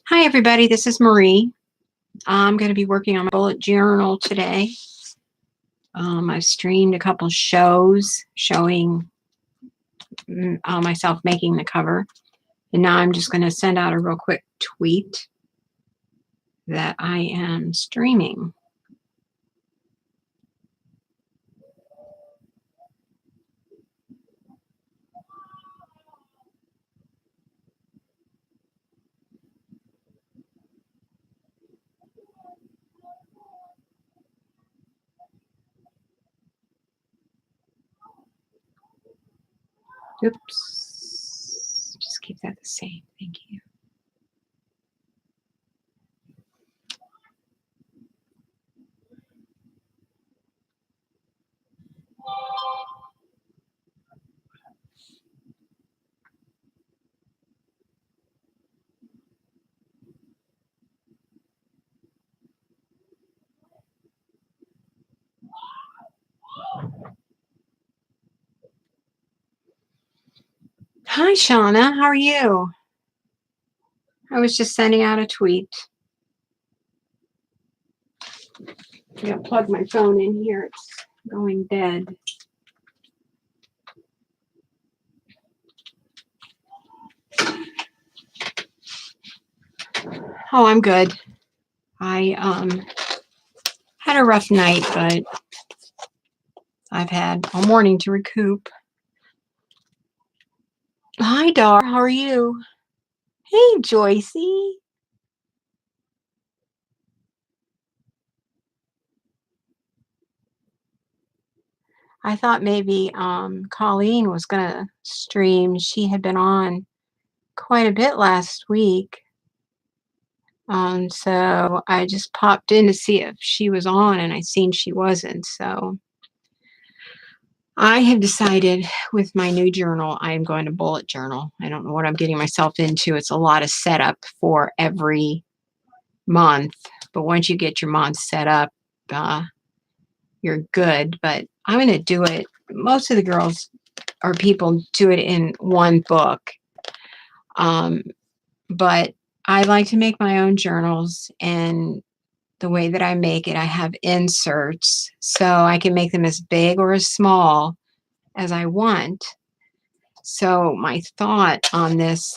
Hi everybody, this is Marie. I'm going to be working on my bullet journal today. I've streamed a couple shows showing myself making the cover. And now I'm just going to send out a real quick tweet that I am streaming. Oops. Just keep that the same. Thank you. Hi, Shauna. How are you? I was just sending out a tweet. I gotta plug my phone in here. It's going dead. Oh, I'm good. I had a rough night, but I've had a morning to recoup. Hi, Dar. How are you? Hey, Joycey. I thought maybe Colleen was going to stream. She had been on quite a bit last week. So I just popped in to see if she was on, and I seen she wasn't. So I have decided with my new journal, I'm going to bullet journal. I don't know what I'm getting myself into. It's a lot of setup for every month. But once you get your month set up, you're good. But I'm going to do it. Most of the girls or people do it in one book. But I like to make my own journals, and the way that I make it, I have inserts so I can make them as big or as small as I want. So my thought on this,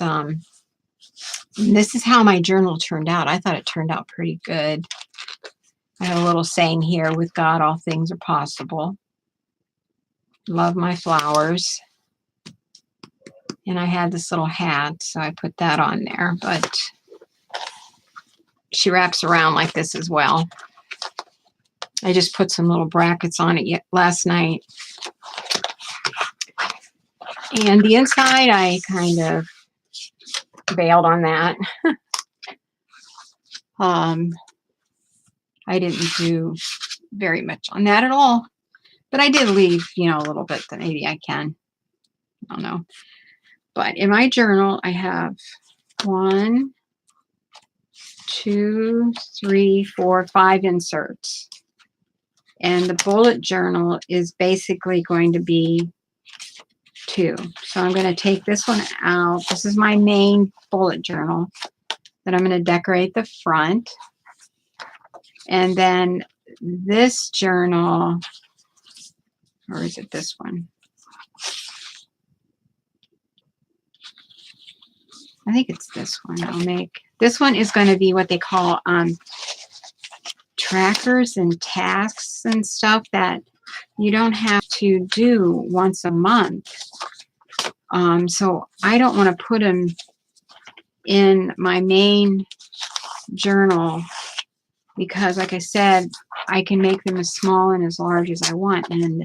this is how my journal turned out. I thought it turned out pretty good. I have a little saying here, with God, all things are possible. Love my flowers. And I had this little hat, so I put that on there, but she wraps around like this as well. I just put some little brackets on it last night. And the inside, I kind of bailed on that. I didn't do very much on that at all. But I did leave, a little bit that maybe I can. I don't know. But in my journal, I have 1, 2, 3, 4, 5 inserts. And the bullet journal is basically going to be 2. So I'm going to take this one out. This is my main bullet journal. Then I'm going to decorate the front. And then this journal, or is it this one? I think it's this one I'll make. This one is going to be what they call trackers and tasks and stuff that you don't have to do once a month. So I don't want to put them in my main journal because, like I said, I can make them as small and as large as I want, and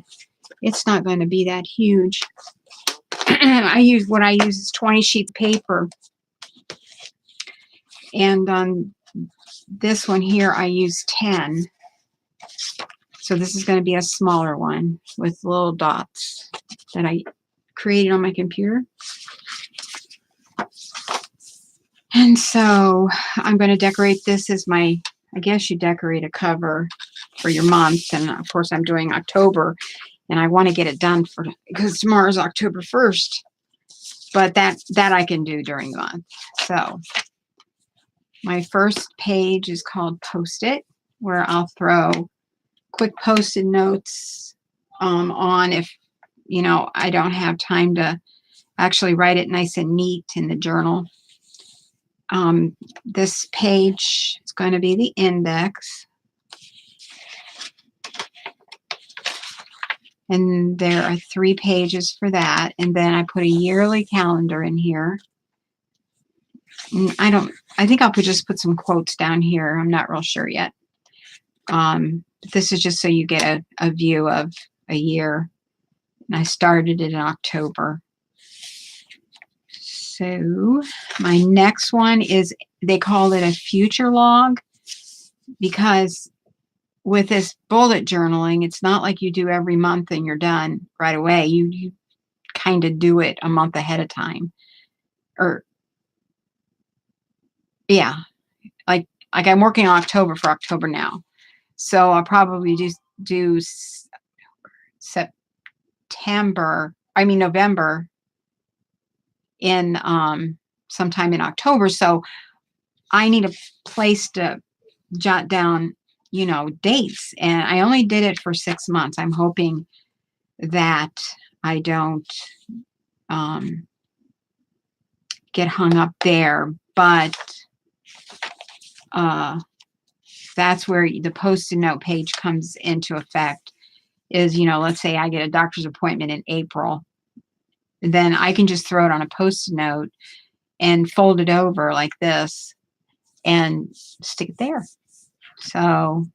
it's not going to be that huge. What I use is 20 sheets of paper. And on this one here, I use 10. So this is going to be a smaller one with little dots that I created on my computer. And so I'm going to decorate this as my, I guess you decorate a cover for your month. And of course I'm doing October, and I want to get it done because tomorrow is October 1st. but that I can do during the month. So my first page is called Post-it, where I'll throw quick Post-it notes on if, you know, I don't have time to actually write it nice and neat in the journal. This page is going to be the index. And there are 3 pages for that. And then I put a yearly calendar in here. And I think I'll just put some quotes down here. I'm not real sure yet. This is just so you get a view of a year. And I started it in October. So my next one is, they call it a future log, because with this bullet journaling, it's not like you do every month and you're done right away. You kind of do it a month ahead of time. Or yeah, like I'm working on October for October now. So I'll probably do November in sometime in October. So I need a place to jot down, you know, dates. And I only did it for 6 months. I'm hoping that I don't get hung up there. But that's where the Post-it note page comes into effect. Is, you know, let's say I get a doctor's appointment in April, then I can just throw it on a Post-it note and fold it over like this and stick it there. So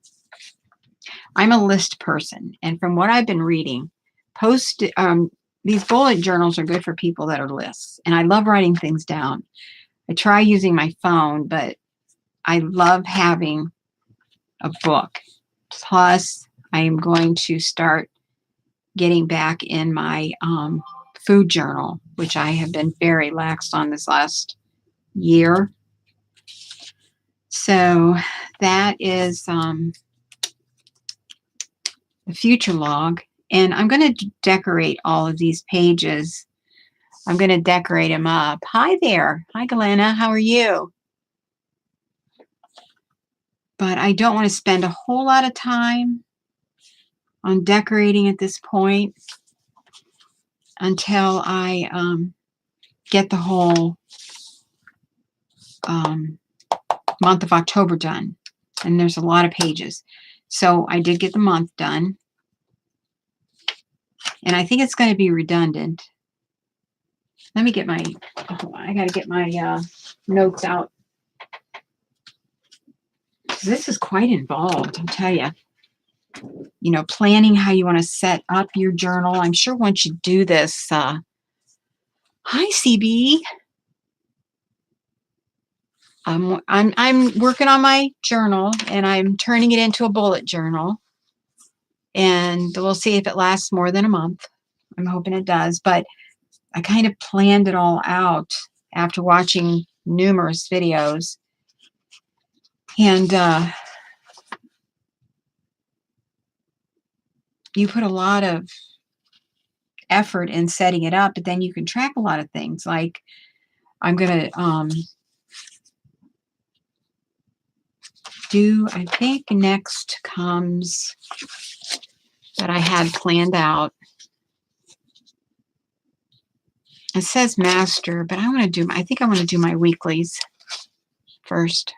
I'm a list person, and from what I've been reading, these bullet journals are good for people that are lists. And I love writing things down. I try using my phone, but I love having a book. Plus, I am going to start getting back in my food journal, which I have been very lax on this last year. So that is the future log. And I'm going to decorate all of these pages. I'm going to decorate them up. Hi there. Hi, Galena. How are you? But I don't want to spend a whole lot of time on decorating at this point until I get the whole month of October done. And there's a lot of pages. So I did get the month done. And I think it's going to be redundant. Let me get my, I got to get my notes out. This is quite involved, I'll tell you. You know, planning how you want to set up your journal. I'm sure once you do this, hi, CB. I'm working on my journal, and I'm turning it into a bullet journal. And we'll see if it lasts more than a month. I'm hoping it does. But I kind of planned it all out after watching numerous videos. And you put a lot of effort in setting it up, but then you can track a lot of things. Like I'm going to I think next comes that I had planned out. It says master, but I think I want to do my weeklies first.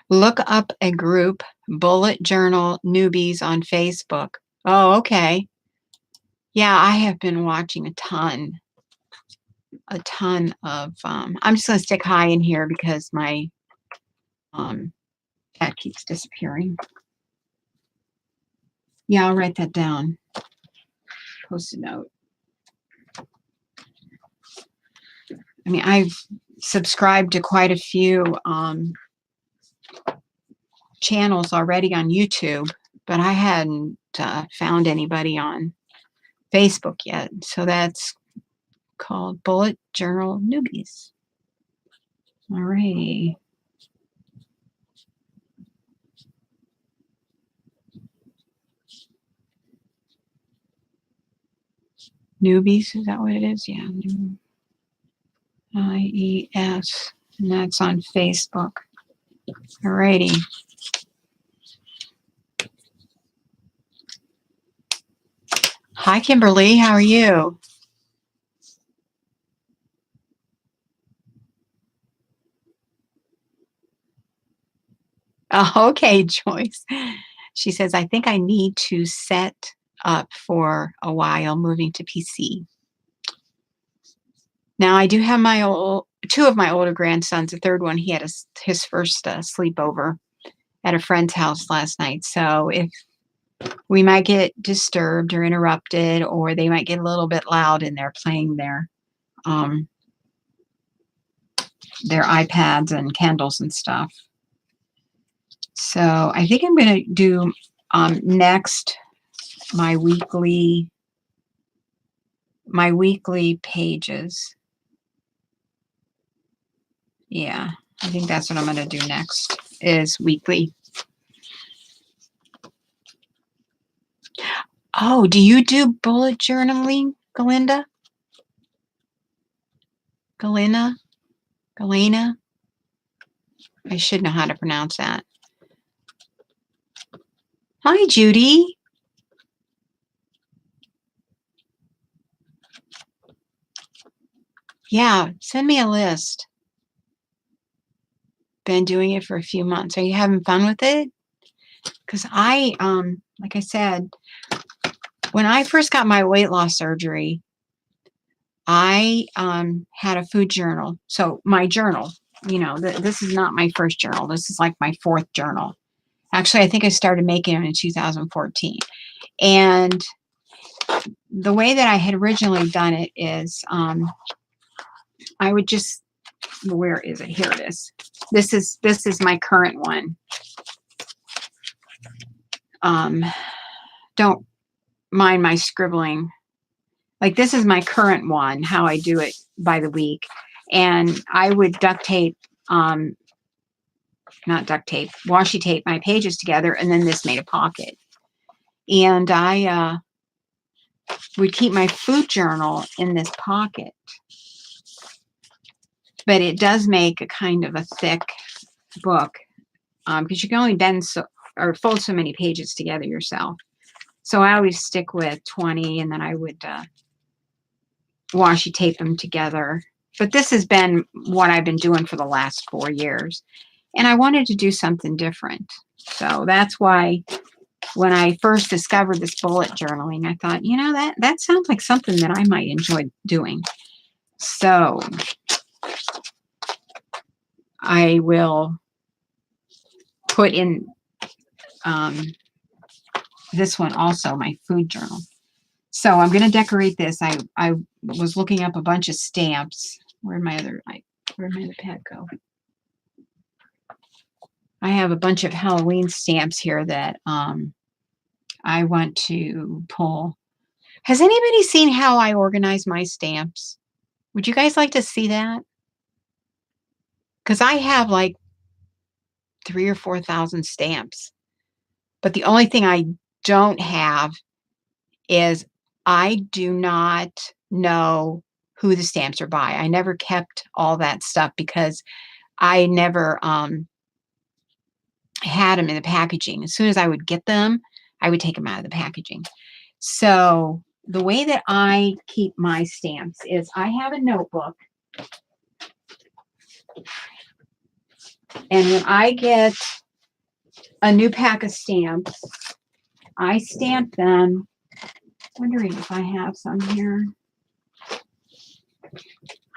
Look up a group, Bullet Journal Newbies, on Facebook. Oh, okay. Yeah, I have been watching a ton of, I'm just going to stick hi in here because my cat keeps disappearing. Yeah, I'll write that down. Post-it note. I mean, I've subscribed to quite a few channels already on YouTube, but I hadn't found anybody on Facebook yet. So that's called Bullet Journal Newbies. All righty. Newbies, is that what it is? Yeah. IES. And that's on Facebook. Alrighty. Hi, Kimberly. How are you? Oh, okay, Joyce. She says, I think I need to set up for a while moving to PC. Now, I do have two of my older grandsons. The third one, he had his first sleepover at a friend's house last night. So if we might get disturbed or interrupted, or they might get a little bit loud and they're playing their iPads and Kindles and stuff. So I think I'm going to do next my weekly pages. Yeah, I think that's what I'm going to do next is weekly. Oh, do you do bullet journaling, Galinda? Galena? I should know how to pronounce that. Hi, Judy. Yeah, send me a list. Been doing it for a few months. Are you having fun with it? Because like I said, when I first got my weight loss surgery, I had a food journal. So my journal, this is not my first journal. This is like my fourth journal. Actually, I think I started making it in 2014. And the way that I had originally done it is I would just, where is it? Here it is. This is my current one. Don't mind my scribbling. Like this is my current one, how I do it by the week. And I would duct tape, not duct tape, washi tape my pages together, and then this made a pocket. And I would keep my food journal in this pocket. But it does make a kind of a thick book because you can only bend or fold so many pages together yourself. So I always stick with 20, and then I would washi tape them together. But this has been what I've been doing for the last 4 years. And I wanted to do something different. So that's why when I first discovered this bullet journaling, I thought, that sounds like something that I might enjoy doing. So I will put in this one also, my food journal. So I'm going to decorate this. I was looking up a bunch of stamps. Where'd my other pad go? I have a bunch of Halloween stamps here that I want to pull. Has anybody seen how I organize my stamps? Would you guys like to see that? Because I have like 3,000 or 4,000 stamps. But the only thing I don't have is I do not know who the stamps are by. I never kept all that stuff because I never had them in the packaging. As soon as I would get them, I would take them out of the packaging. So the way that I keep my stamps is I have a notebook. And when I get a new pack of stamps, I stamp them. Wondering if I have some here.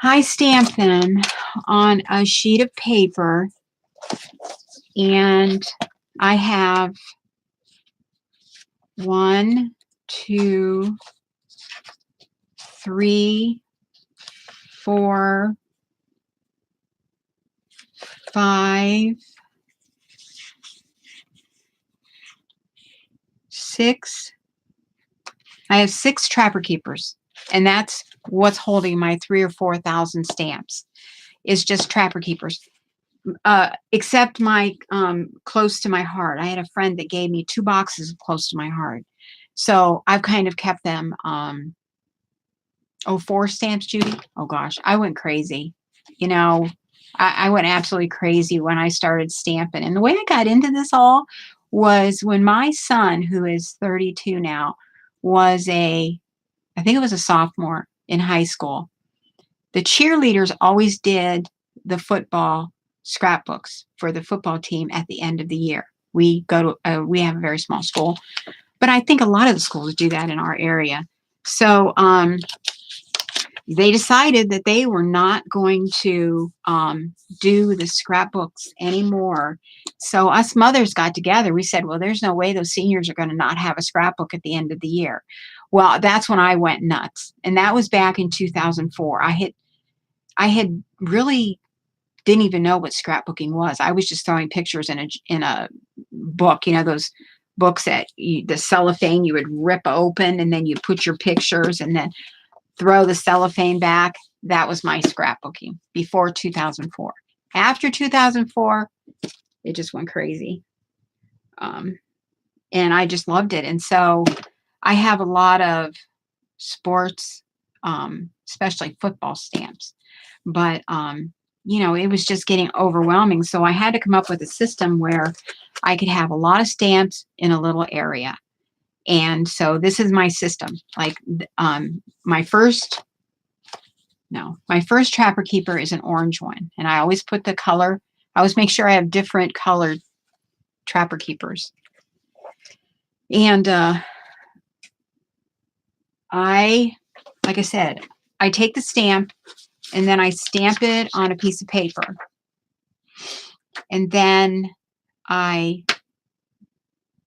I stamp them on a sheet of paper, and I have 1, 2, 3, 4, 5, 6. I have 6 Trapper Keepers, and that's what's holding my 3,000 or 4,000 stamps. Is just Trapper Keepers. Except my Close to My Heart. I had a friend that gave me 2 boxes of Close to My Heart. So I've kind of kept them Oh, 4 stamps, Judy? Oh gosh, I went crazy. You know, I went absolutely crazy when I started stamping. And the way I got into this all was when my son, who is 32 now, was I think it was a sophomore in high school. The cheerleaders always did the football scrapbooks for the football team at the end of the year. We have a very small school, but I think a lot of the schools do that in our area. So, they decided that they were not going to do the scrapbooks anymore. So us mothers got together. We said, well, there's no way those seniors are going to not have a scrapbook at the end of the year. Well, that's when I went nuts. And that was back in 2004. I had really didn't even know what scrapbooking was. I was just throwing pictures in a book, those books that the cellophane you would rip open and then you put your pictures and then throw the cellophane back. That was my scrapbooking before 2004. After 2004, it just went crazy. And I just loved it. And so I have a lot of sports, especially football stamps. But, it was just getting overwhelming. So I had to come up with a system where I could have a lot of stamps in a little area. And so this is my system. Like my first Trapper Keeper is an orange one. And I always put the color, I always make sure I have different colored Trapper Keepers. And like I said, I take the stamp and then I stamp it on a piece of paper. And then I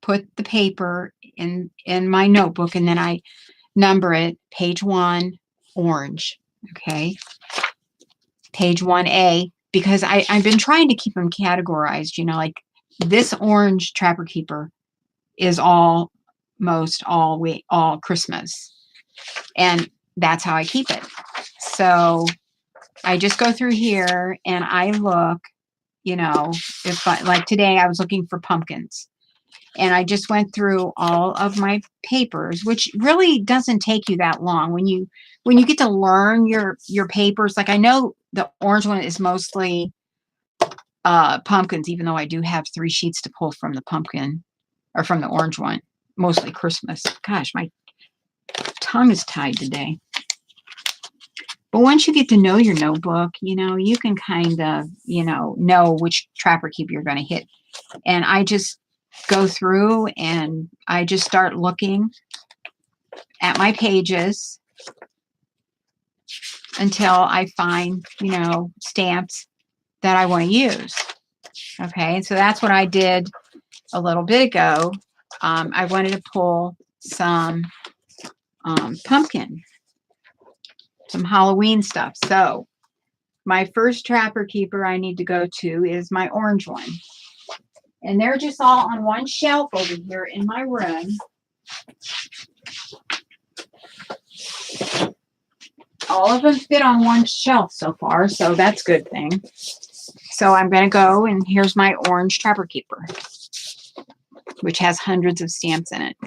put the paper in my notebook and then I number it page 1, orange. Okay. Page 1A, because I've been trying to keep them categorized, like this orange Trapper Keeper is almost all Christmas. And that's how I keep it. So I just go through here and I look, if like today I was looking for pumpkins. And I just went through all of my papers, which really doesn't take you that long when you get to learn your papers. Like I know the orange one is mostly pumpkins, even though I do have 3 sheets to pull from the pumpkin or from the orange one, mostly Christmas. Gosh, my tongue is tied today. But once you get to know your notebook, you can kind of, know which Trapper Keeper you're going to hit. And I just go through and I just start looking at my pages until I find, stamps that I want to use. Okay, and so that's what I did a little bit ago. I wanted to pull some pumpkin, some Halloween stuff. So my first Trapper Keeper I need to go to is my orange one. And they're just all on one shelf over here in my room. All of them fit on one shelf so far, so that's a good thing. So I'm going to go, and here's my orange Trapper Keeper, which has hundreds of stamps in it.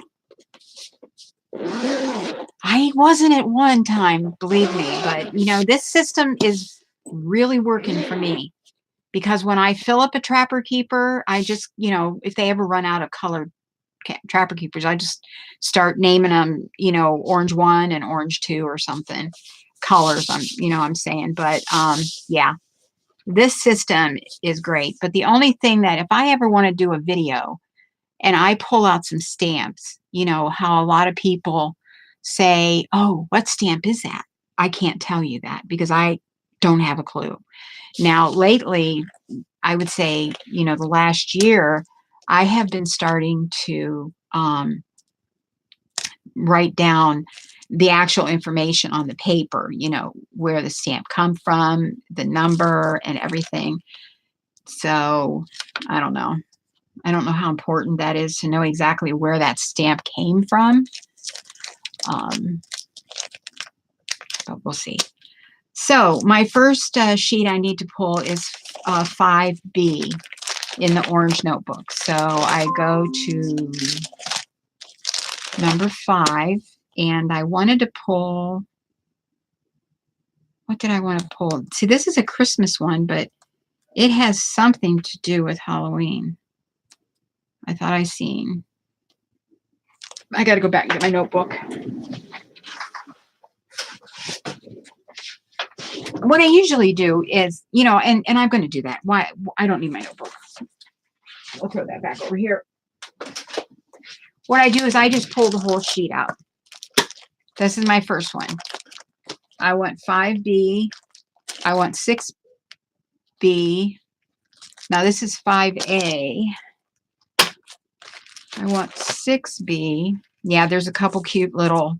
I wasn't at one time, believe me, but, this system is really working for me. Because when I fill up a Trapper Keeper, I just, if they ever run out of colored Trapper Keepers, I just start naming them, orange 1 and orange 2 or something. Colors, I'm saying. But, yeah, this system is great. But the only thing that if I ever want to do a video and I pull out some stamps, how a lot of people say, oh, what stamp is that? I can't tell you that because I don't have a clue. Now, lately, I would say, the last year, I have been starting to write down the actual information on the paper, where the stamp come from, the number, and everything. So, I don't know. I don't know how important that is to know exactly where that stamp came from. But we'll see. So my first sheet I need to pull is 5B in the orange notebook. So I go to number 5, and I wanted to pull what did I want to pull? See, this is a Christmas one, but it has something to do with Halloween. I thought I seen. I got to go back and get my notebook. What I usually do is, you know, and I'm going to do that. Why? I don't need my notebook. I'll throw that back over here. What I do is I just pull the whole sheet out. This is my first one. I want 5B. I want 6B. Now this is 5A. I want 6B. Yeah, there's a couple cute little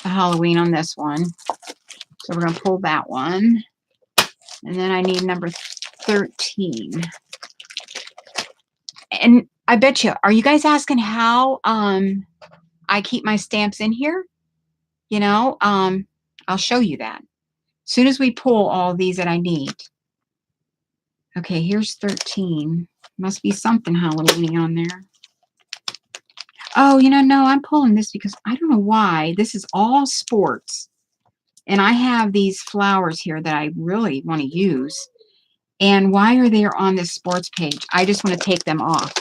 Halloween on this one. So we're going to pull that one. And then I need number 13. And I bet you, are you guys asking how I keep my stamps in here? You know, I'll show you that. As soon as we pull all these that I need. Okay, here's 13. Must be something Halloween on there. Oh, you know, no, I'm pulling this because I don't know why. This is all sports. And I have these flowers here that I really want to use. And why are they on this sports page? I just want to take them off.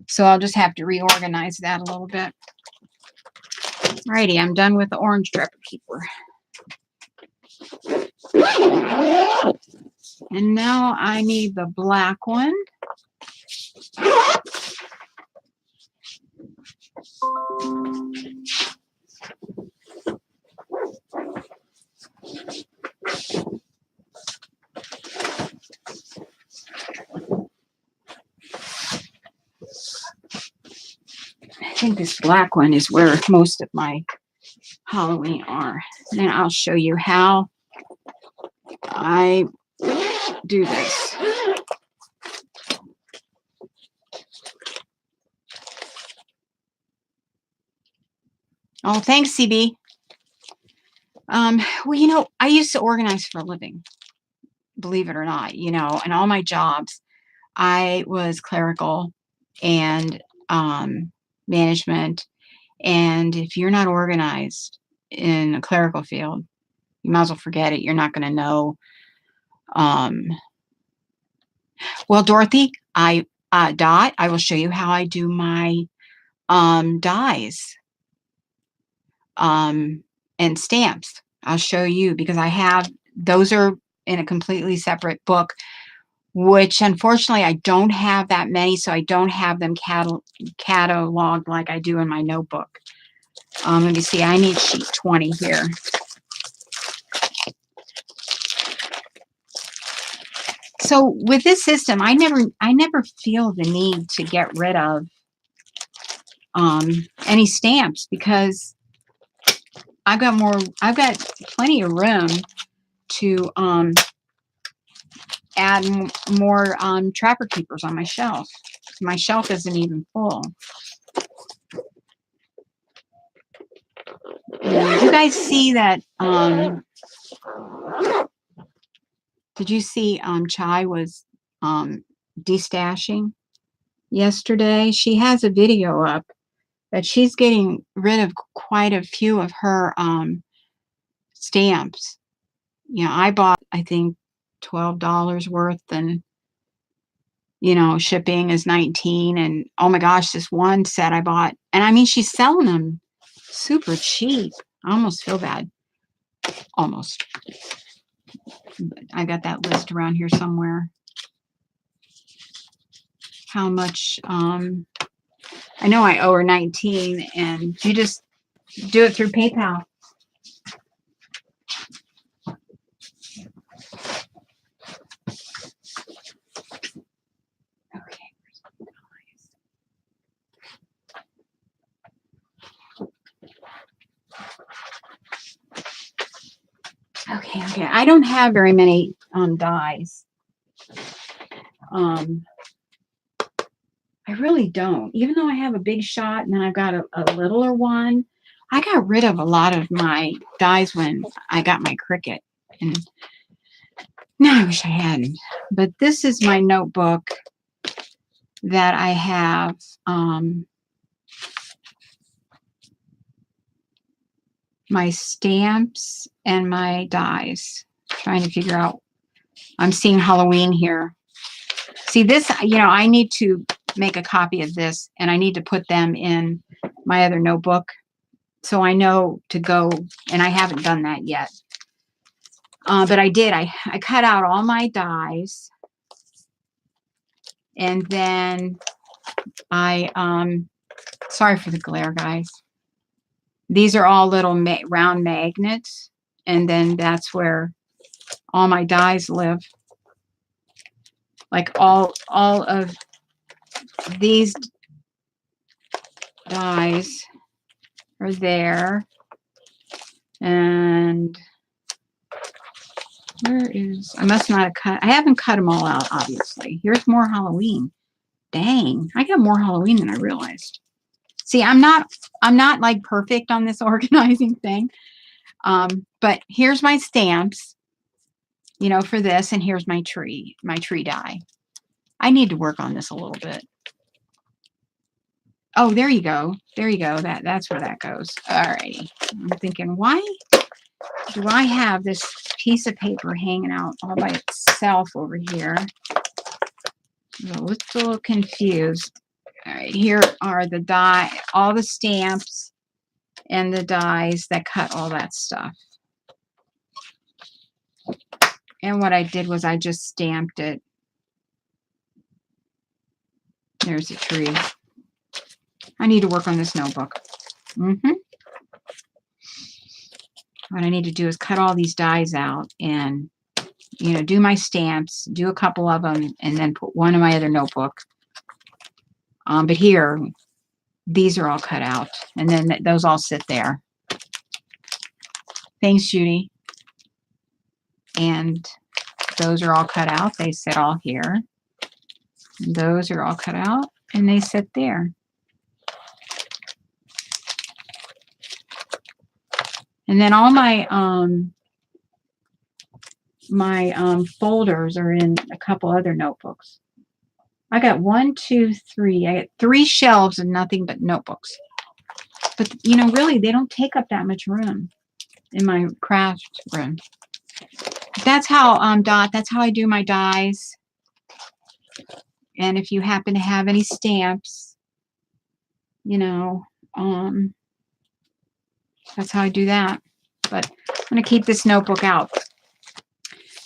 So I'll just have to reorganize that a little bit. Alrighty, I'm done with the orange Trapper Keeper. And now I need the black one. I think this black one is where most of my Halloween are. And I'll show you how I do this. Oh, thanks, CB. Well, you know, I used to organize for a living, believe it or not, you know, and all my jobs, I was clerical and management. And if you're not organized in a clerical field, you might as well forget it. You're not going to know. Well, Dorothy, Dot, I will show you how I do my dies and stamps. I'll show you because I have, those are in a completely separate book, which unfortunately I don't have that many, so I don't have them cataloged like I do in my notebook. Let me see, I need sheet 20 here. So with this system, I never feel the need to get rid of any stamps because I've got plenty of room to add more Trapper Keepers on my shelf. My shelf isn't even full. Did you guys see that? Did you see Chai was destashing yesterday? She has a video up that she's getting rid of quite a few of her stamps. You know, I bought, I think, $12 worth, and you know, shipping is 19. And oh my gosh, this one set I bought, and I mean, she's selling them super cheap. I almost feel bad. Almost. But I got that list around here somewhere. How much? I know I owe her 19, and you just do it through PayPal. Okay. I don't have very many dies. I really don't. Even though I have a big shot and then I've got a littler one, I got rid of a lot of my dies when I got my Cricut. And now I wish I hadn't. But this is my notebook that I have. my stamps and my dies. Trying to figure out, I'm seeing Halloween here. See this, you know, I need to make a copy of this and I need to put them in my other notebook so I know to go, and I haven't done that yet. But I did, I cut out all my dies, and then sorry for the glare, guys. These are all little round magnets, and then that's where all my dies live. Like all of these dies are there. And where is, I must not have cut, I haven't cut them all out, obviously. Here's more Halloween. Dang, I got more Halloween than I realized. See, I'm not like perfect on this organizing thing. But here's my stamps, you know, for this, and here's my tree die. I need to work on this a little bit. Oh, there you go. There you go. That's where that goes. All righty. I'm thinking, why do I have this piece of paper hanging out all by itself over here? I'm a little confused. All right, here are the die, all the stamps and the dies that cut all that stuff. And what I did was I just stamped it. There's a tree. I need to work on this notebook. What I need to do is cut all these dies out and, you know, do my stamps, do a couple of them, and then put one in my other notebook. But here, these are all cut out, and then those all sit there. Thanks, Judy. And those are all cut out. They sit all here. And those are all cut out, and they sit there. And then all my folders are in a couple other notebooks. I got 1, 2, 3. I got 3 shelves of nothing but notebooks. But, you know, really, they don't take up that much room in my craft room. That's how, Dot, that's how I do my dies. And if you happen to have any stamps, you know, that's how I do that. But I'm going to keep this notebook out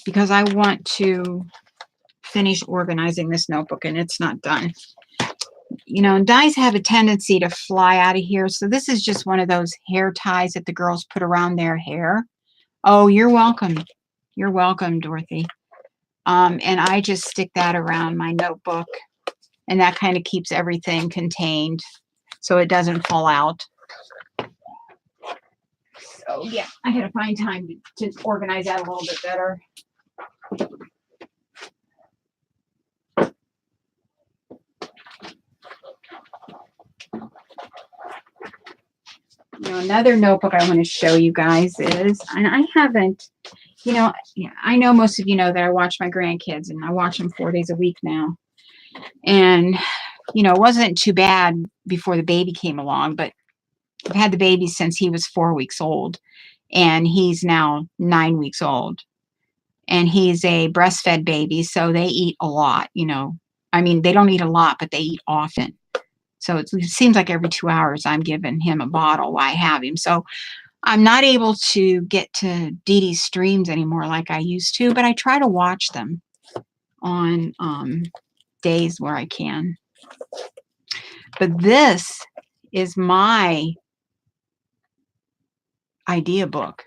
because I want to finish organizing this notebook, and it's not done. You know, dies have a tendency to fly out of here. So this is just one of those hair ties that the girls put around their hair. Oh, you're welcome. You're welcome, Dorothy. And I just stick that around my notebook, and that kind of keeps everything contained so it doesn't fall out. So yeah, I gotta find time to organize that a little bit better. You know, another notebook I want to show you guys is, and I haven't, you know, I know most of you know that I watch my grandkids, and I watch them 4 days a week now. And, you know, it wasn't too bad before the baby came along, but I've had the baby since he was 4 weeks old, and he's now 9 weeks old. And he's a breastfed baby, so they eat a lot, you know. I mean, they don't eat a lot, but they eat often. So it seems like every 2 hours I'm giving him a bottle while I have him. So I'm not able to get to Dee Dee's streams anymore like I used to, but I try to watch them on days where I can. But this is my idea book.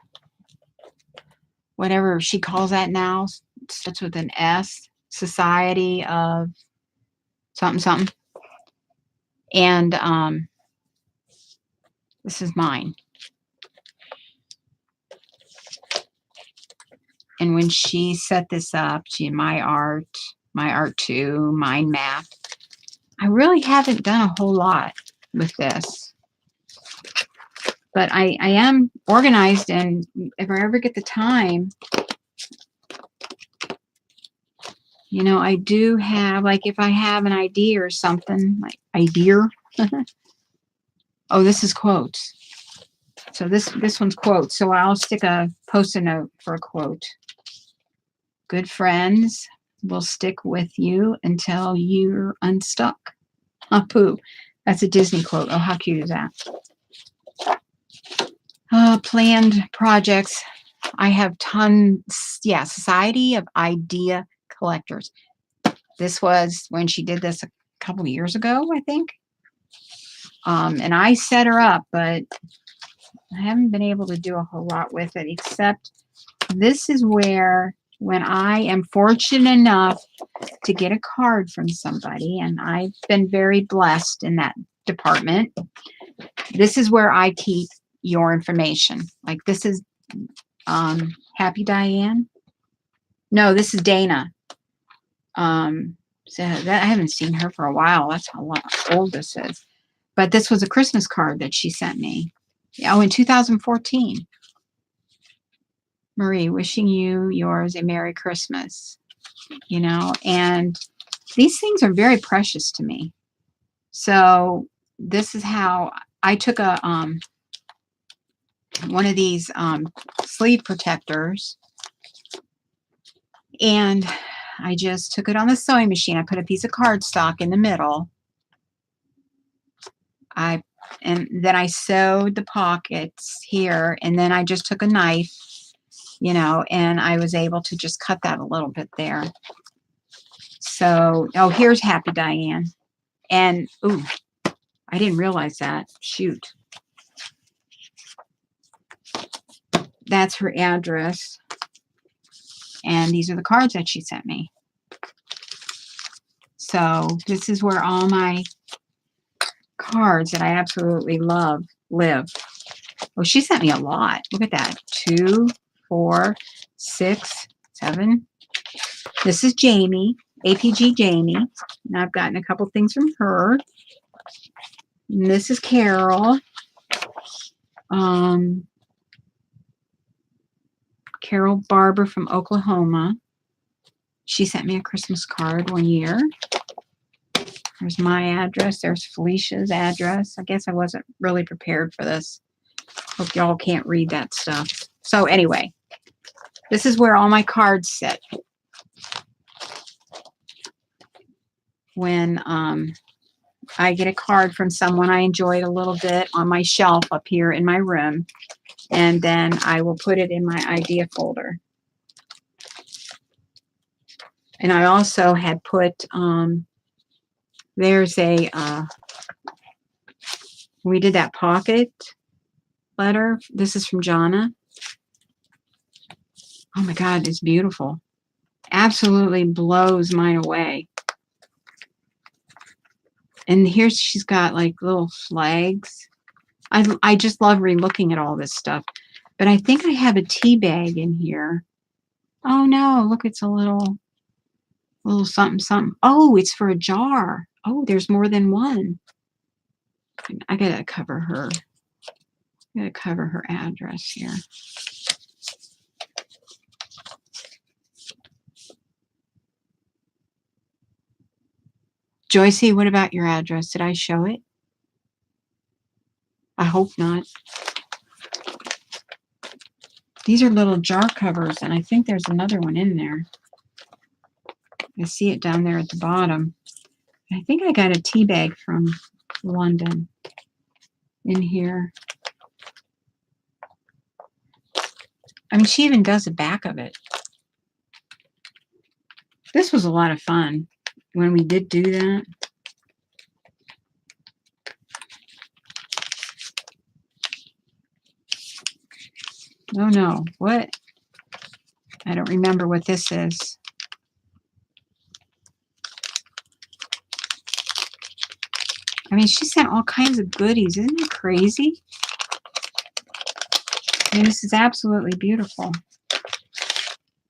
Whatever she calls that now, starts with an S, Society of something, something. And this is mine. And when she set this up, my art too, mind map. I really haven't done a whole lot with this. But I am organized, and if I ever get the time, you know, I do have, like, if I have an idea or something, like idea. Oh, this is quotes. So this one's quote. So I'll stick a post-it note for a quote. Good friends will stick with you until you're unstuck. Apu. That's a Disney quote. Oh, how cute is that? Planned projects. I have tons. Yeah, Society of Idea Collectors. This was when she did this a couple of years ago, I think. And I set her up, but I haven't been able to do a whole lot with it, except this is where, when I am fortunate enough to get a card from somebody, and I've been very blessed in that department, this is where I keep your information. Like this is Happy Diane. No, this is Dana. So that I haven't seen her for a while. That's how old this is. But this was a Christmas card that she sent me. Oh, in 2014. Marie, wishing you yours a Merry Christmas. You know, and these things are very precious to me. So this is how I took a one of these sleeve protectors, and I just took it on the sewing machine. I put a piece of cardstock in the middle. And then I sewed the pockets here, and then I just took a knife, you know, and I was able to just cut that a little bit there. So, oh, here's Happy Diane. And, ooh, I didn't realize that. Shoot. That's her address. And these are the cards that she sent me. So this is where all my cards that I absolutely love live. Oh, she sent me a lot. Look at that. 2, 4, 6, 7. This is Jamie, APG Jamie. And I've gotten a couple things from her. And this is Carol. Carol Barber from Oklahoma. She sent me a Christmas card one year. There's my address. There's Felicia's address. I guess I wasn't really prepared for this. Hope y'all can't read that stuff. So anyway, this is where all my cards sit. When I get a card from someone I enjoyed a little bit on my shelf up here in my room, and then I will put it in my idea folder. And I also had put, there's a, we did that pocket letter. This is from Jonna. Oh my God, it's beautiful. Absolutely blows mine away. And here she's got like little flags. I just love re-looking at all this stuff. But I think I have a tea bag in here. Oh no, look, it's a little something, something. Oh, it's for a jar. Oh, there's more than one. I gotta cover her. I gotta cover her address here. Joycey, what about your address? Did I show it? I hope not. These are little jar covers, and I think there's another one in there. I see it down there at the bottom. I think I got a tea bag from London in here. I mean, she even does the back of it. This was a lot of fun when we did do that. Oh no, what? I don't remember what this is. I mean, she sent all kinds of goodies. Isn't it crazy? I mean, this is absolutely beautiful.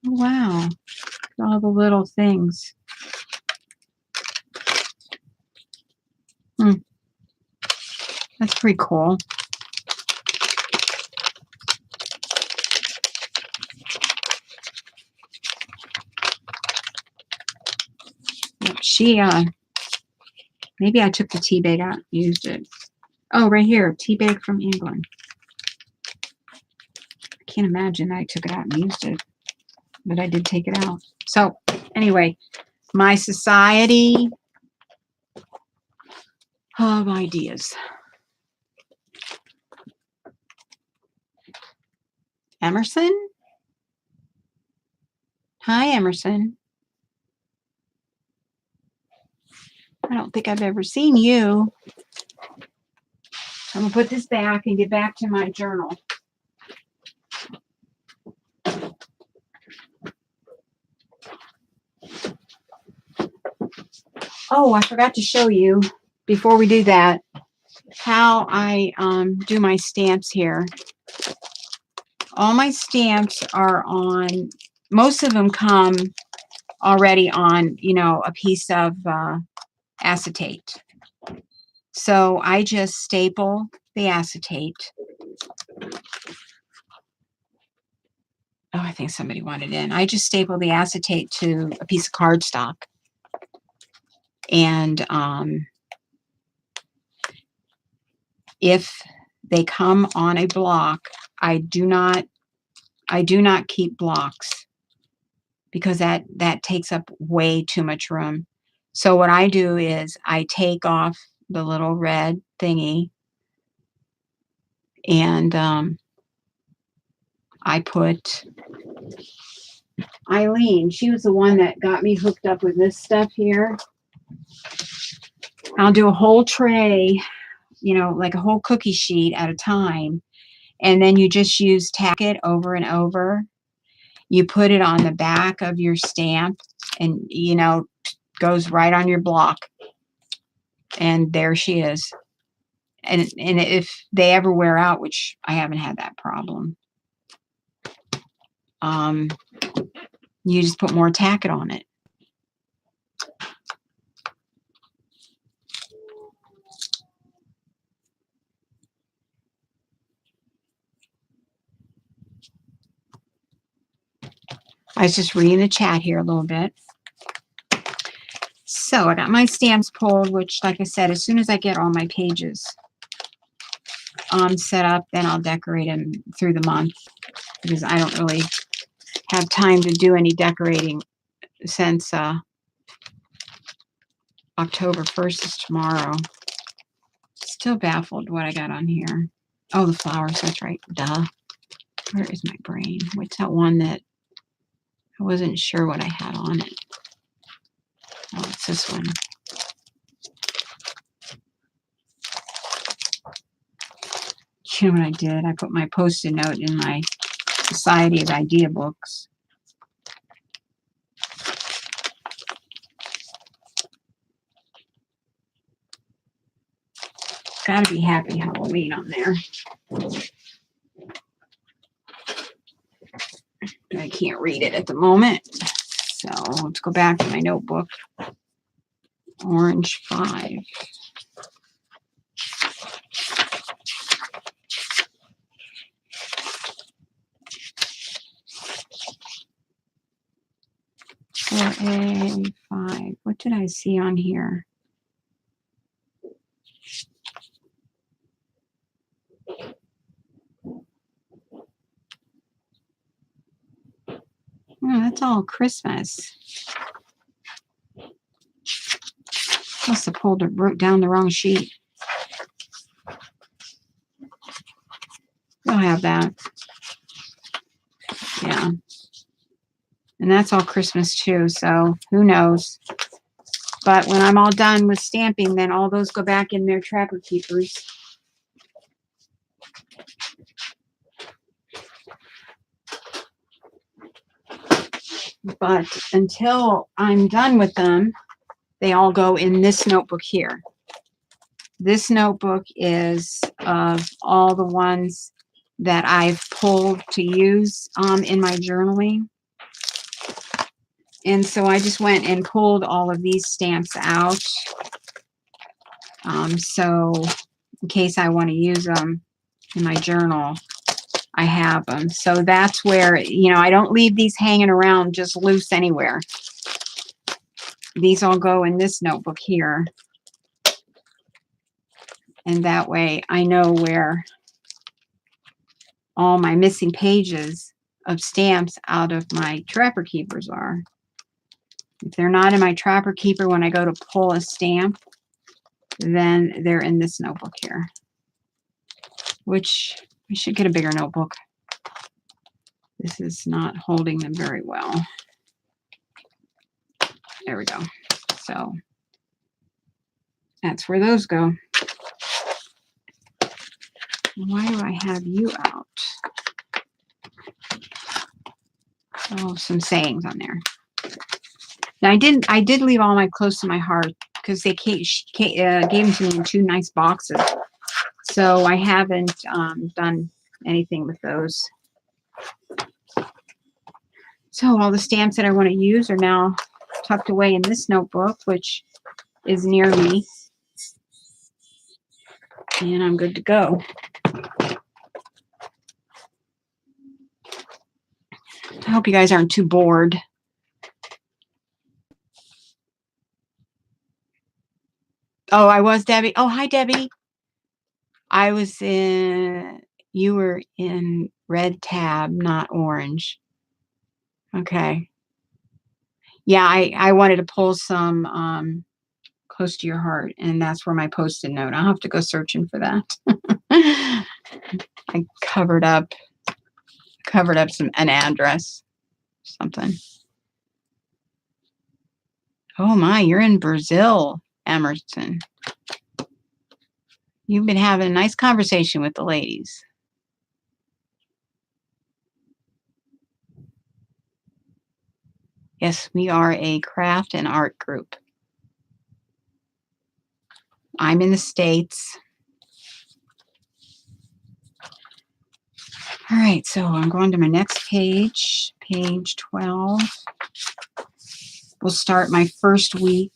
Oh, wow. All the little things. That's pretty cool. She, maybe I took the tea bag out and used it. Oh, right here, tea bag from England. can't imagine I took it out and used it, but I did take it out. So anyway, my society of ideas. Emerson? Hi, Emerson. I don't think I've ever seen you. I'm going to put this back and get back to my journal. Oh, I forgot to show you, before we do that, how I do my stamps here. All my stamps are on, most of them come already on, you know, a piece of acetate. So I just staple the acetate. Oh, I think somebody wanted in. I just staple the acetate to a piece of cardstock. And if they come on a block, I do not keep blocks, because that takes up way too much room. So what I do is I take off the little red thingy, and I put Eileen. She was the one that got me hooked up with this stuff here. I'll do a whole tray, you know, like a whole cookie sheet at a time. And then you just use tack it over and over. You put it on the back of your stamp, and, you know, goes right on your block. And there she is. And if they ever wear out, which I haven't had that problem, you just put more tacket on it. I was just reading the chat here a little bit. So I got my stamps pulled, which, like I said, as soon as I get all my pages set up, then I'll decorate them through the month, because I don't really have time to do any decorating since October 1st is tomorrow. Still baffled what I got on here. Oh, the flowers, that's right. Duh. Where is my brain? What's that one that I wasn't sure what I had on it? Oh, it's this one. You know what I did? I put my Post-it note in my Society of Idea books. Gotta be Happy Halloween on there. I can't read it at the moment. So let's go back to my notebook. Orange 5. A5. What did I see on here? Oh, that's all Christmas. Must have wrote down the wrong sheet. I'll have that. Yeah. And that's all Christmas too, so who knows. But when I'm all done with stamping, then all those go back in their Trapper Keepers. But until I'm done with them, they all go in this notebook here. This notebook is of all the ones that I've pulled to use in my journaling. And so I just went and pulled all of these stamps out. So in case I want to use them in my journal, I have them. So that's where, you know, I don't leave these hanging around just loose anywhere. These all go in this notebook here. And that way I know where all my missing pages of stamps out of my Trapper Keepers are. If they're not in my Trapper Keeper when I go to pull a stamp, then they're in this notebook here, which I should get a bigger notebook. This is not holding them very well. There we go. So that's where those go. Why do I have you out? Oh, some sayings on there. Now I did leave all my close to my heart because they gave them to me in 2 nice boxes. So I haven't done anything with those. So all the stamps that I want to use are now tucked away in this notebook, which is near me. And I'm good to go. I hope you guys aren't too bored. Oh, I was Debbie. Oh, hi, Debbie. I was in, you were in red tab, not orange. Okay. Yeah, I wanted to pull some close to your heart, and that's where my Post-it note. I'll have to go searching for that. I covered up an address, something. Oh my, you're in Brazil, Emerson. You've been having a nice conversation with the ladies. Yes, we are a craft and art group. I'm in the States. All right, so I'm going to my next page, page 12. We'll start my first week.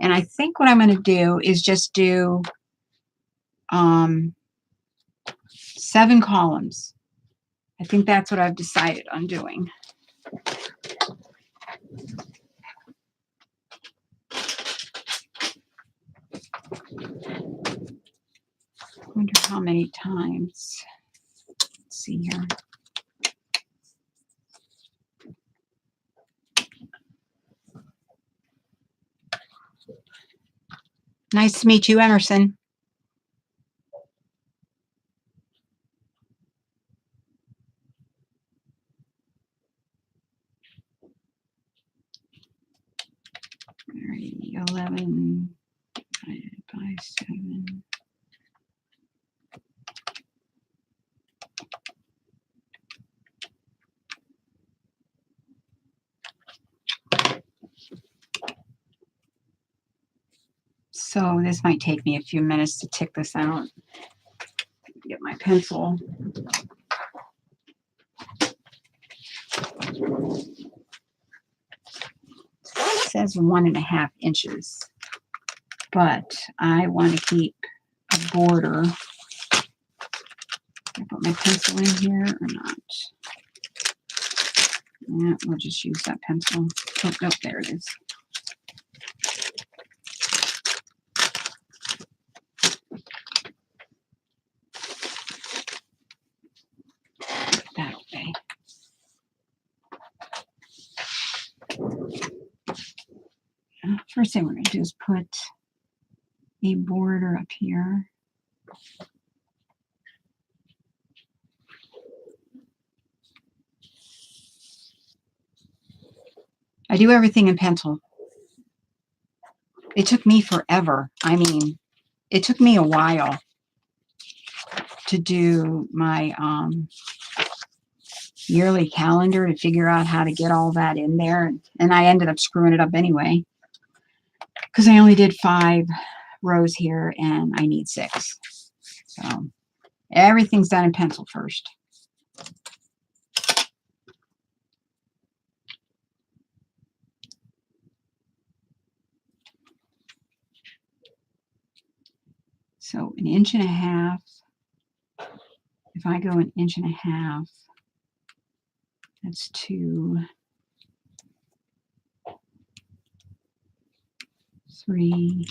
And I think what I'm going to do is just do 7 columns. I think that's what I've decided on doing. I wonder how many times. Let's see here. Nice to meet you, Emerson. All right, 11 divided by 7. So this might take me a few minutes to tick this out. Get my pencil. It says 1.5 inches, but I want to keep a border. Can I put my pencil in here or not? Yeah, we'll just use that pencil. Oh, no, there it is. That way. First thing we're going to do is put a border up here. I do everything in pencil. It took me forever. I mean, it took me a while to do my yearly calendar to figure out how to get all that in there. And I ended up screwing it up anyway, because I only did 5 rows here and I need 6. So everything's done in pencil first. So 1.5 inches. If I go 1.5 inches, that's 2, 3,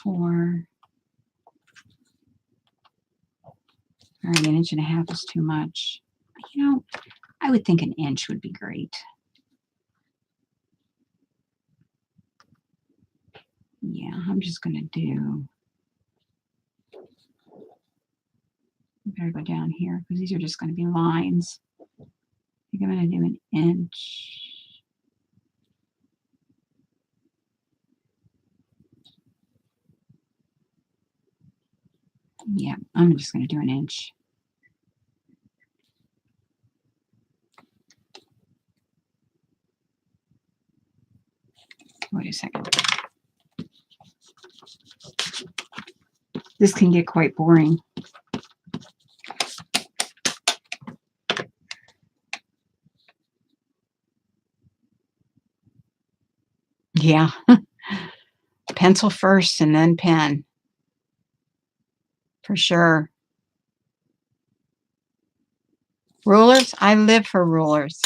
4, All right, 1.5 inches is too much. You know, I would think 1 inch would be great. Yeah, I'm just going to do, I better go down here because these are just going to be lines. I think I'm going to do 1 inch. Yeah, I'm just going to do 1 inch. Wait a second. This can get quite boring. Yeah. Pencil first and then pen. For sure. Rulers? I live for rulers.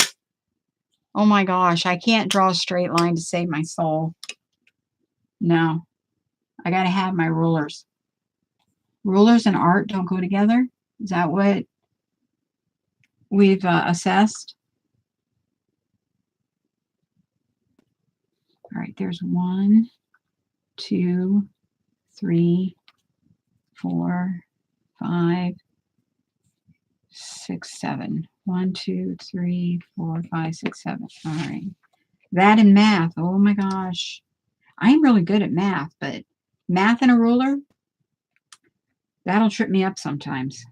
Oh my gosh, I can't draw a straight line to save my soul. No. I got to have my rulers. Rulers and art don't go together? Is that what we've assessed? All right, there's 1, 2, 3, 4, 5, 6, 7. 1, 2, 3, 4, 5, 6, 7. All right. That and math. Oh my gosh. I'm really good at math, but math and a ruler, that'll trip me up sometimes.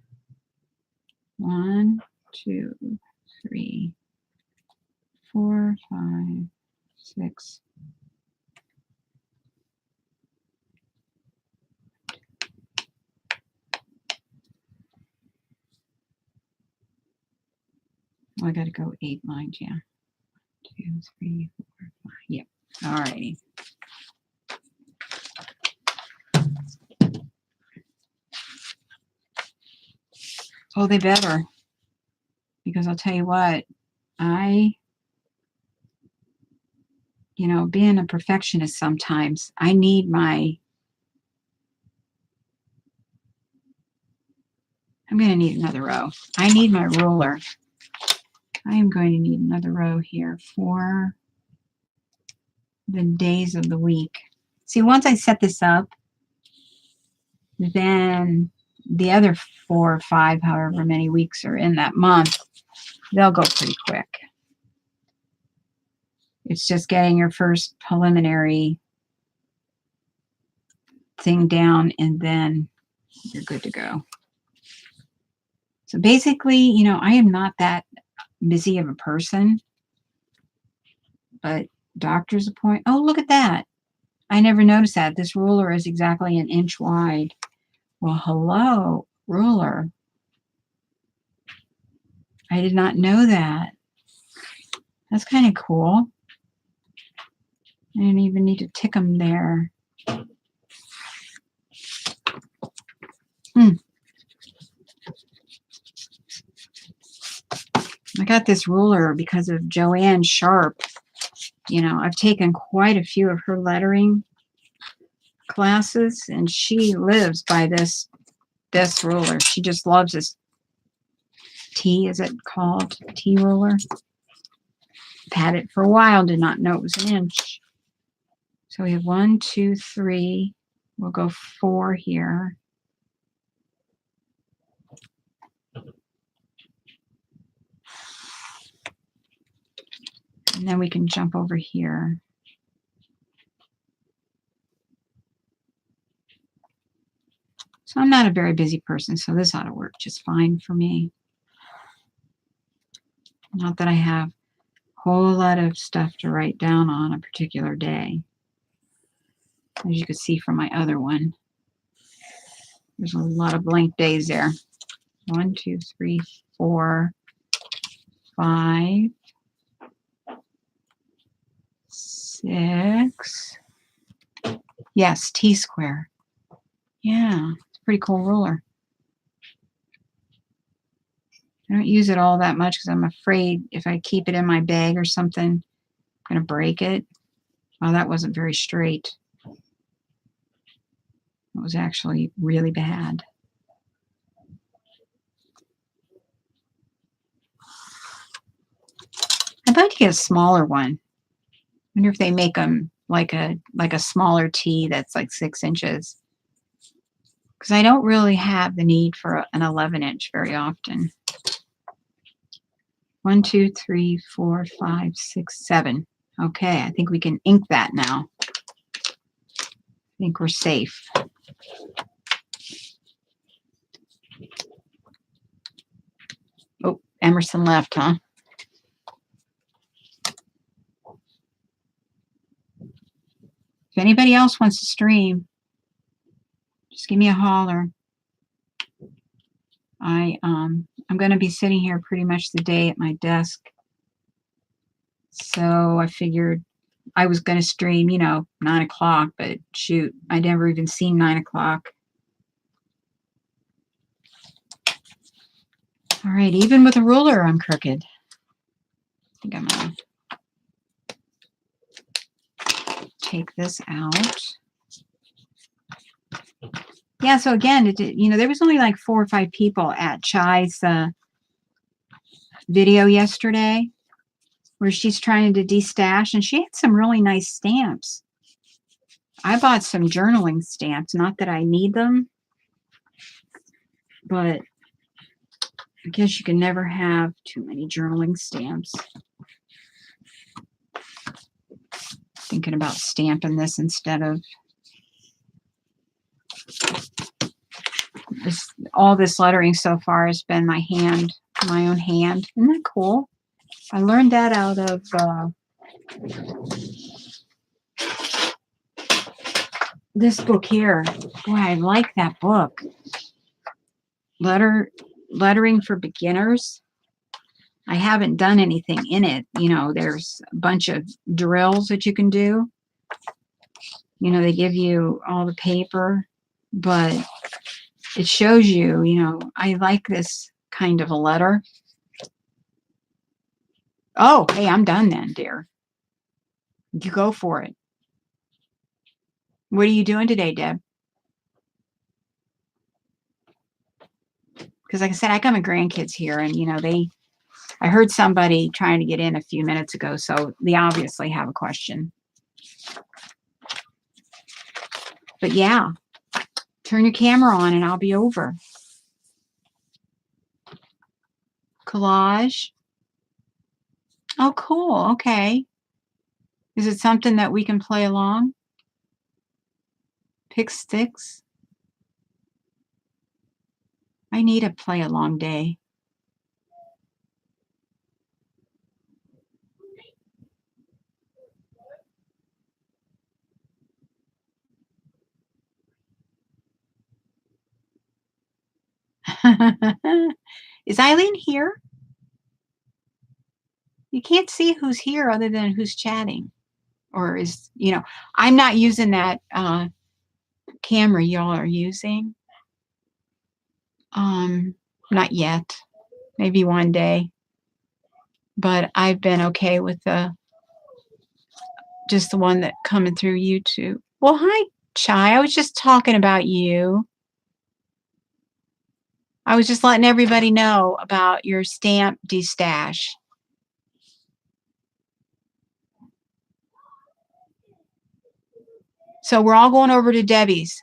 1, 2, 3, 4, 5, 6. Oh, I got to go 8 lines, yeah. 2, 3, 4, 5. Yep. All righty. Oh, they better. Because I'll tell you what, being a perfectionist sometimes, I need my, I'm going to need another row. I need my ruler. I am going to need another row here for the days of the week. See, once I set this up, then the other 4 or 5, however many weeks are in that month, they'll go pretty quick. It's just getting your first preliminary thing down, and then you're good to go. So basically, I am not that busy of a person, but doctor's appointment. Oh, look at that. I never noticed that. This ruler is exactly 1 inch wide. Well, hello, ruler. I did not know that. That's kind of cool. I didn't even need to tick them there. I got this ruler because of Joanne Sharp. I've taken quite a few of her lettering classes, and she lives by this ruler. She just loves this T, is it called? T ruler. I've had it for a while, did not know it was 1 inch. So we have 1, 2, 3. We'll go 4 here. And then we can jump over here. So I'm not a very busy person, so this ought to work just fine for me. Not that I have a whole lot of stuff to write down on a particular day. As you can see from my other one, there's a lot of blank days there. 1, 2, 3, 4, 5, 6. Yes, T-square. Yeah, it's a pretty cool ruler. I don't use it all that much because I'm afraid if I keep it in my bag or something, I'm going to break it. Oh, that wasn't very straight. It was actually really bad. I'd like to get a smaller one. Wonder if they make them like a smaller T that's like 6 inches. Because I don't really have the need for an 11-inch very often. 1, 2, 3, 4, 5, 6, 7. Okay, I think we can ink that now. I think we're safe. Oh, Emerson left, huh? If anybody else wants to stream, just give me a holler. I'm going to be sitting here pretty much the day at my desk. So I figured I was going to stream, 9 o'clock, but shoot, I never even seen 9 o'clock. All right, even with a ruler, I'm crooked. I think I'm going to take this out. Yeah, so again, there was only like 4 or 5 people at Chai's video yesterday where she's trying to destash, and she had some really nice stamps. I bought some journaling stamps, not that I need them, but I guess you can never have too many journaling stamps. Thinking about stamping this instead of this. All this lettering so far has been my own hand. Isn't that cool? I learned that out of this book here. Boy, I like that book. Lettering for Beginners. I haven't done anything in it. There's a bunch of drills that you can do. They give you all the paper, but it shows you, I like this kind of a letter. Oh, hey, I'm done then, dear. You go for it. What are you doing today, Deb? Because like I said, I got my grandkids here, and I heard somebody trying to get in a few minutes ago, so they obviously have a question. But yeah, turn your camera on and I'll be over. Collage. Oh, cool. Okay. Is it something that we can play along? Pick sticks. I need a play along day. Is Eileen here? You can't see who's here other than who's chatting. Or I'm not using that camera y'all are using. Not yet. Maybe one day. But I've been okay with just the one that coming through YouTube. Well, hi, Chai. I was just talking about you. I was just letting everybody know about your stamp destash. So we're all going over to Debbie's.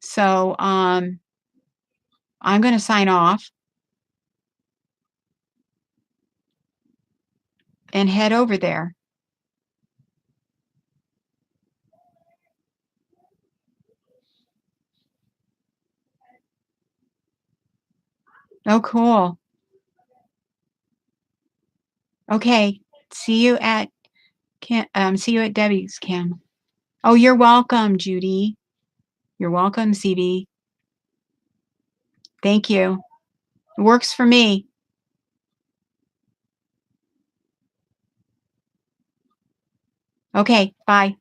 So I'm going to sign off and head over there. Oh, cool. Okay. See you at Debbie's, Kim. Oh, you're welcome, Judy. You're welcome, CB. Thank you. It works for me. Okay, bye.